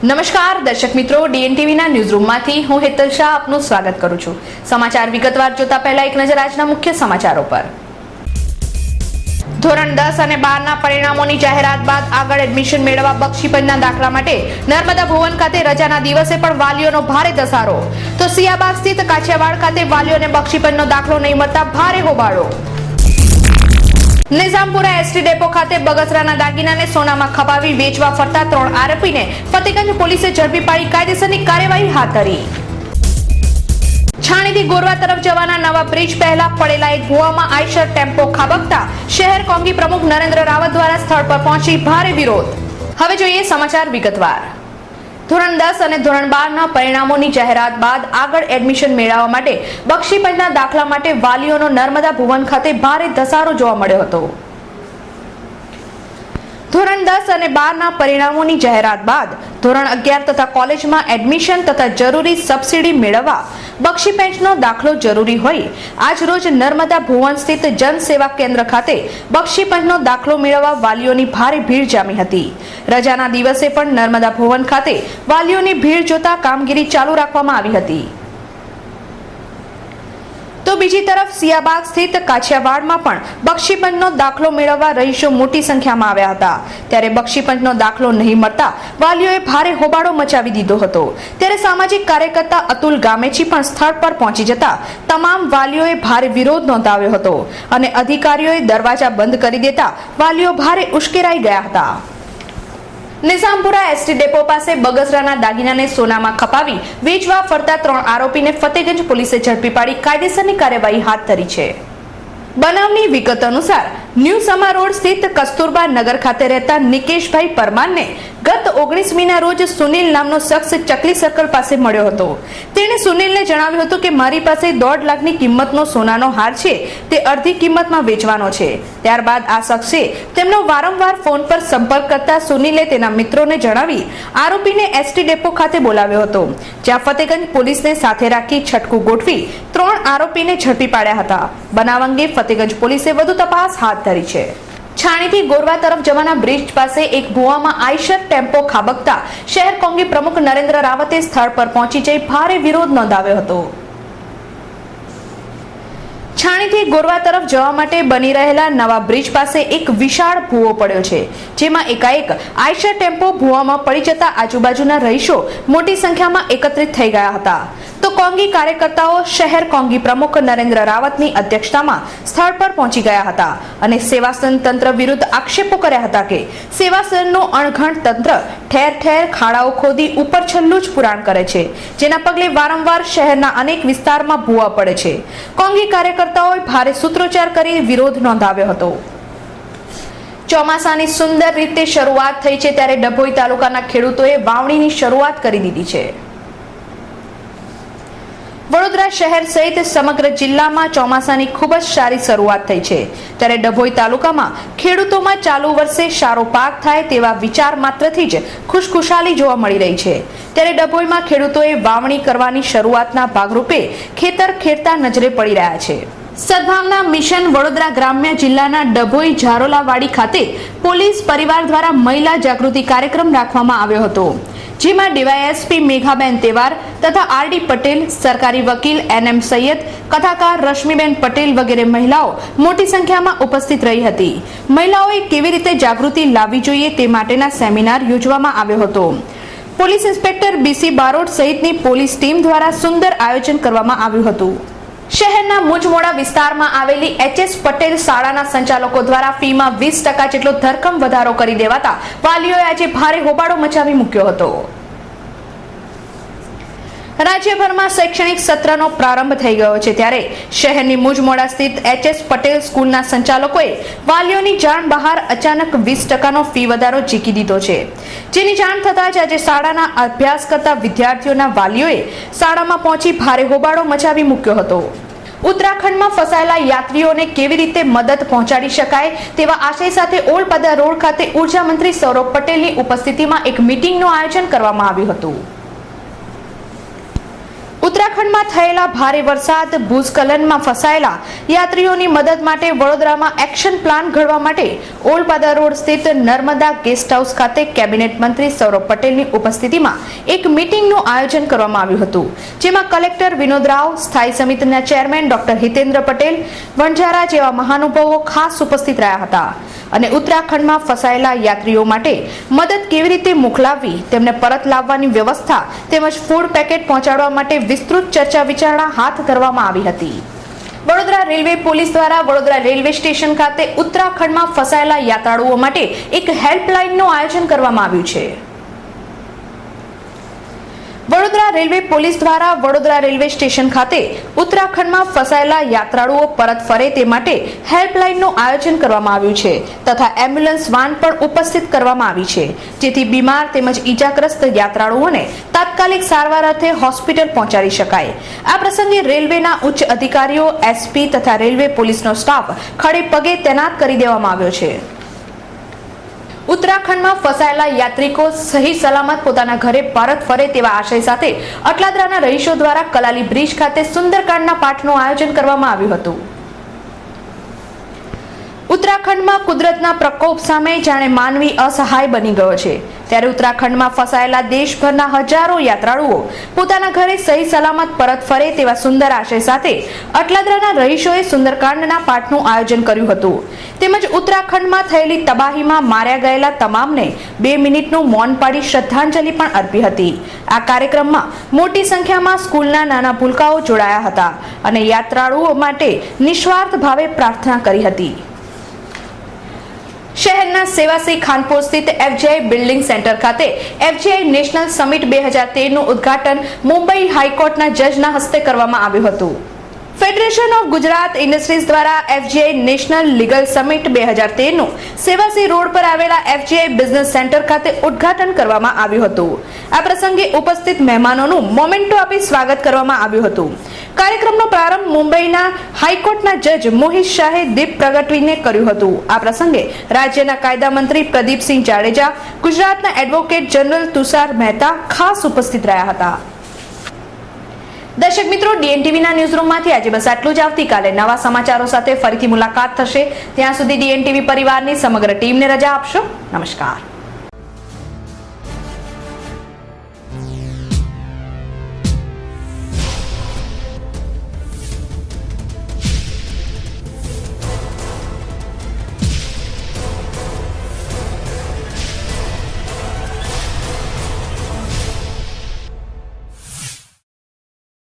નમસ્કાર દર્શક મિત્રો, ડીએનટીવીના ન્યૂઝરૂમમાંથી હું હેતલ શાહ આપનું સ્વાગત કરું છું। સમાચાર વિગતવાર જોતા પહેલા એક નજર આજના મુખ્ય સમાચારો પર। ધોરણ 10 અને 12 ના પરિણામોની જાહેરાત બાદ આગળ એડમિશન મેળવવા બક્ષીપંચના દાખલા માટે નર્મદા ભુવન ખાતે રજાના દિવસે પણ વાલીઓનો ભારે ધસારો। તો સિયાબાગ સ્થિત કાછિયાવાડ ખાતે વાલીઓને બક્ષીપંચનો દાખલો નહીં મળતા ભારે હોબાળો। નિઝામપુરા એસટી ડેપો ખાતે બગસરાના દાગીનાને સોનામાં ખપાવી વેચવા ફરતા 3 આરોપીને ફતેગંજ પોલીસે ઝડપી પાડી કાયદેસરની કાર્યવાહી હાથ ધરી। છાણીથી ગોરવા તરફ જવાના નવા બ્રિજ પહેલા પડેલા એક ભુવામાં આઈશર ટેમ્પો ખાબકતા શહેર કોંગ્રેસ પ્રમુખ નરેન્દ્ર રાવત દ્વારા સ્થળ પર પહોંચી ભારે વિરોધ। હવે જોઈએ સમાચાર વિગતવાર। ધોરણ 10 અને ધોરણ 12 ના પરિણામોની જાહેરાત બાદ આગળ એડમિશન મેળવવા માટે બક્ષીપંચના દાખલા માટે વાલીઓનો નર્મદા ભુવન ખાતે ભારે ધસારો જોવા મળ્યો હતો। ધોરણ 10 અને 12 ના પરિણામોની જાહેરાત બાદ ધોરણ 11 તથા કોલેજમાં એડમિશન તથા જરૂરી સબસિડી મેળવવા બક્ષીપંચનો દાખલો જરૂરી હોય આજ રોજ નર્મદા ભુવન સ્થિત જન સેવા કેન્દ્ર ખાતે બક્ષીપંચનો દાખલો મેળવવા વાલીઓની ભારે ભીડ જામી હતી। રજાના દિવસે પણ નર્મદા ભુવન ખાતે વાલીઓની ભીડ જોતા કામગીરી ચાલુ રાખવામાં આવી હતી। તો બીજી તરફ સિયાબાગ સ્થિત કાછિયાવાડમાં પણ બક્ષીપંચનો દાખલો મેળવવા રહીશો મોટી સંખ્યામાં આવ્યા હતા। ત્યારે બક્ષીપંચનો દાખલો નહીં મળતા વાલીઓએ ભારે હોબાળો મચાવી દીધો હતો। ત્યારે સામાજિક કાર્યકર્તા અતુલ ગામેચી પણ સ્થળ પર પહોંચી જતા તમામ વાલીઓએ ભારે વિરોધ નોંધાવ્યો હતો અને અધિકારીઓએ દરવાજા બંધ કરી દેતા વાલીઓ ભારે ઉશ્કેરાઈ ગયા હતા। નિઝામપુરા એસટી ડેપો પાસે બગસરાના દાગીનાને સોનામાં ખપાવી વેચવા ફરતા 3 આરોપીને ફતેગંજ પોલીસે ઝડપી પાડી કાયદેસરની કાર્યવાહી હાથ ધરી છે। બનાવની વિગત અનુસાર ન્યૂ સમા રોડ સ્થિત કસ્તુરબા નગર ખાતે રહેતા નિકેશભાઈ પરમારને ગત 19મીના રોજ સુનિલ નામનો શખ્સ ચકલી સર્કલ પાસે મળ્યો હતો। તેણે સુનિલને જણાવ્યું હતું કે મારી પાસે 1.5 લાખની કિંમતનો સોનાનો હાર છે, તે અડધી કિંમતમાં વેચવાનો છે। ત્યારબાદ આ શખ્સે તેમનો વારંવાર ફોન પર સંપર્ક કરતા સુનિલે તેના મિત્રોને જણાવી આરોપીને એસટી ડેપો ખાતે બોલાવ્યો હતો, જ્યાં ફતેગંજ પોલીસને સાથે રાખી છટકું ગોઠવી 3 આરોપીને ઝડપી પાડ્યા હતા। બનાવ અંગે ફતેગંજ પોલીસે વધુ તપાસ હાથ ધરી છે। છાણીથી ગોરવા તરફ જવાના બ્રિજ પાસે એક ભુવામાં આઈશર ટેમ્પો ખાબકતા શહેર કોંગ્રેસ પ્રમુખ નરેન્દ્ર રાવતે સ્થળ પર પહોંચી જઈ ભારે વિરોધ નોંધાવ્યો હતો। છાણીથી ગોરવા તરફ જવા માટે બની રહેલા નવા બ્રિજ પાસે એક વિશાળ ભૂવો પડ્યો છે, જેમાં એકાએક આઈશર ટેમ્પો ભૂવામાં પડી જતા આજુબાજુના રહીશો મોટી સંખ્યામાં એકત્રિત થઈ ગયા હતા। તો કોંગી કાર્યકર્તાઓ શહેર કોંગી પ્રમુખ નરેન્દ્ર રાવતની અધ્યક્ષતામાં સ્થળ પર પહોંચી ગયા હતા અને સેવાસન તંત્ર વિરુદ્ધ આક્ષેપો કર્યા હતા કે સેવાસનનું અણઘડ તંત્ર ઠેર ઠેર ખાડાઓ ખોદી ઉપર છલ્લું જ પુરાણ કરે છે, જેના પગલે વારંવાર શહેરના અનેક વિસ્તારમાં ભૂવા પડે છે। કોંગી કાર્યકર્તાઓએ ભારે સૂત્રોચ્ચાર કરી વિરોધ નોંધાવ્યો હતો। ચોમાસાની સુંદર રીતે શરૂઆત થઈ છે ત્યારે ડભોઈ તાલુકાના ખેડૂતોએ વાવણીની શરૂઆત કરી દીધી છે। વડોદરા શહેર સહિત સમગ્ર જિલ્લામાં ચોમાસાની ખૂબ જ સારી શરૂઆત થઈ છે, ત્યારે ડભોઈ તાલુકામાં ખેડૂતોમાં ચાલુ વર્ષે સારો પાક થાય તેવા વિચાર માત્રથી જ ખુશખુશાલી જોવા મળી રહી છે। ત્યારે ડભોઈમાં ખેડૂતોએ વાવણી કરવાની શરૂઆતના ભાગરૂપે ખેતર ખેડતા નજરે પડી રહ્યા છે। સદભાવના મિશન વડોદરા ગ્રામ્ય જિલ્લાના ડભોઈ ઝારોલાવાડી ખાતે પોલીસ પરિવાર દ્વારા મહિલા જાગૃતિ કાર્યક્રમ રાખવામાં આવ્યો હતો, જેમાં ડીવાયએસપી મેઘાબેન તેવાર તથા આરડી પટેલ, સરકારી વકીલ એનએમ સૈયદ, કથાકાર રશ્મિબેન પટેલ વગેરે મહિલાઓ મોટી સંખ્યામાં ઉપસ્થિત રહી હતી। મહિલાઓએ કેવી રીતે જાગૃતિ લાવવી જોઈએ તે માટેના સેમિનાર યોજવામાં આવ્યો હતો। પોલીસ ઇન્સ્પેક્ટર બીસી બારોટ સહિતની પોલીસ ટીમ દ્વારા સુંદર આયોજન કરવામાં આવ્યું હતું। શહેરના મુજમોડા વિસ્તારમાં આવેલી એચએસ પટેલ શાળાના સંચાલકો દ્વારા ફીમાં 20% જેટલો ધરખમ વધારો કરી દેવાતા વાલીઓએ આજે ભારે હોબાળો મચાવી મૂક્યો હતો। રાજ્યભરમાં શૈક્ષણિક સત્રનો પ્રારંભ થઈ ગયો છે, ત્યારે શહેરની મુજમોડા સ્થિત એચએસ પટેલ સ્કૂલના સંચાલકોએ વાલીઓની જાણ બહાર અચાનક 20%નો ફી વધારો ઝીકી દીધો છે, જેની જાણ થતાં જ આજે શાળાના અભ્યાસ કરતા વિદ્યાર્થીઓના વાલીઓએ શાળામાં પહોંચી ભારે હોબાળો મચાવી મૂક્યો હતો। ઉત્તરાખંડમાં ફસાયેલા યાત્રીઓને કેવી રીતે મદદ પહોંચાડી શકાય તેવા આશય સાથે ઓલપાડા રોડ ખાતે ઉર્જા મંત્રી સૌરભ પટેલની ઉપસ્થિતિમાં એક મીટિંગનું આયોજન કરવામાં આવ્યું હતું। ઉત્તરાખંડમાં થયેલા ભારે વરસાદ ભૂસ્ખલનમાં ફસાયેલા યાત્રીઓની મદદ માટે વડોદરામાં એક્શન પ્લાન ઘડવા માટે ઓલપાડા રોડ સ્થિત નર્મદા ગેસ્ટ હાઉસ ખાતે કેબિનેટ મંત્રી સૌરભ પટેલની ઉપસ્થિતિમાં એક મીટિંગનું આયોજન કરવામાં આવ્યું હતું, જેમાં કલેક્ટર વિનોદ રાવ, સ્થાયી સમિતિના ચેરમેન ડોક્ટર હિતેન્દ્ર પટેલ, વણઝારા જેવા મહાનુભાવો ખાસ ઉપસ્થિત રહ્યા હતા અને ઉત્તરાખંડમાં ફસાયેલા યાત્રીઓ માટે મદદ કેવી રીતે મોકલાવવી, તેમને પરત લાવવાની વ્યવસ્થા તેમજ ફૂડ પેકેટ પહોંચાડવા માટે વિસ્તૃત ચર્ચા વિચારણા હાથ ધરવામાં આવી હતી. વડોદરા રેલવે પોલીસ દ્વારા વડોદરા રેલવે સ્ટેશન ખાતે ઉત્તરાખંડમાં ફસાયેલા યાત્રાળુઓ માટે એક હેલ્પલાઇનનું આયોજન કરવામાં આવ્યું છે. વડોદરા રેલવે પોલીસ દ્વારા વડોદરા રેલવે સ્ટેશન ખાતે ઉત્તરાખંડમાં ફસાયેલા યાત્રાળુઓ પરત ફરે તે માટે હેલ્પલાઇનનું આયોજન કરવામાં આવ્યું છે તથા એમ્બ્યુલન્સ વાન પણ ઉપસ્થિત કરવામાં આવી છે, જેથી બીમાર તેમજ ઈજાગ્રસ્ત યાત્રાળુઓને તાત્કાલિક સારવાર અર્થે હોસ્પિટલ પહોંચાડી શકાય. આ પ્રસંગે રેલવેના ઉચ્ચ અધિકારીઓ, એસપી તથા રેલવે પોલીસનો સ્ટાફ ખડે પગે તૈનાત કરી દેવામાં આવ્યો છે. ઉત્તરાખંડમાં ફસાયેલા યાત્રિકો સહી સલામત પોતાના ઘરે પરત ફરે તેવા આશય સાથે અટલાદરાના રહીશો દ્વારા કલાલી બ્રિજ ખાતે સુંદરકાંડના પાઠનું આયોજન કરવામાં આવ્યું હતું. ઉત્તરાખંડમાં કુદરતના પ્રકોપ સામે જાણે માનવી અસહાય બની ગયો છે, ત્યારે ઉત્તરાખંડમાં ફસાયેલા દેશભરના હજારો યાત્રાળુઓ પોતાના ઘરે સહી સલામત પરત ફરે તેવા સુંદર આશય સાથે અટલાદરાના રહીશોએ સુંદરકાંડના પાઠનું આયોજન કર્યું હતું તેમજ ઉત્તરાખંડમાં થયેલી તબાહીમાં માર્યા ગયેલા તમામને 2 મિનિટનું મૌન પાડી શ્રદ્ધાંજલિ પણ અર્પી હતી. આ કાર્યક્રમમાં મોટી સંખ્યામાં સ્કૂલના નાના ભૂલકાઓ જોડાયા હતા અને યાત્રાળુઓ માટે નિસ્વાર્થ ભાવે પ્રાર્થના કરી હતી. શહેરના સેવાસી ખાનપુર સ્થિત એફજીઆઈ બિલ્ડિંગ સેન્ટર ખાતે એફજીઆઈ નેશનલ સમિટ 2013 નું ઉદ્ઘાટન મુંબઈ હાઈકોર્ટના જજના હસ્તે કરવામાં આવ્યું હતું. ફેડરેશન ઓફ ગુજરાત ઇન્ડસ્ટ્રીઝ દ્વારા એફજીઆઈ નેશનલ લીગલ સમિટ 2013 નું સેવાસી રોડ પર આવેલા એફજીઆઈ બિઝનેસ સેન્ટર ખાતે ઉદ્ઘાટન કરવામાં આવ્યું હતું. આ પ્રસંગે ઉપસ્થિત મહેમાનોનું મોમેન્ટો આપી સ્વાગત કરવામાં આવ્યું હતું. કાર્યક્રમનો પ્રારંભ મુંબઈના હાઈકોર્ટના જજ મોહિત શાહે દીપ પ્રગટીને કર્યું હતું. આ પ્રસંગે રાજ્યના કાયદા મંત્રી પ્રદીપસિંહ જાડેજા, ગુજરાતના એડવોકેટ જનરલ તુષાર મહેતા ખાસ ઉપસ્થિત રહ્યા હતા. દર્શક મિત્રો, ડીએનટીવીના ન્યૂઝરૂમમાંથી આજે બસ આટલું જ. આવતીકાલે નવા સમાચારો સાથે ફરીથી મુલાકાત થશે. ત્યાં સુધી ડીએનટીવી પરિવારની સમગ્ર ટીમને રજા આપશો. નમસ્કાર.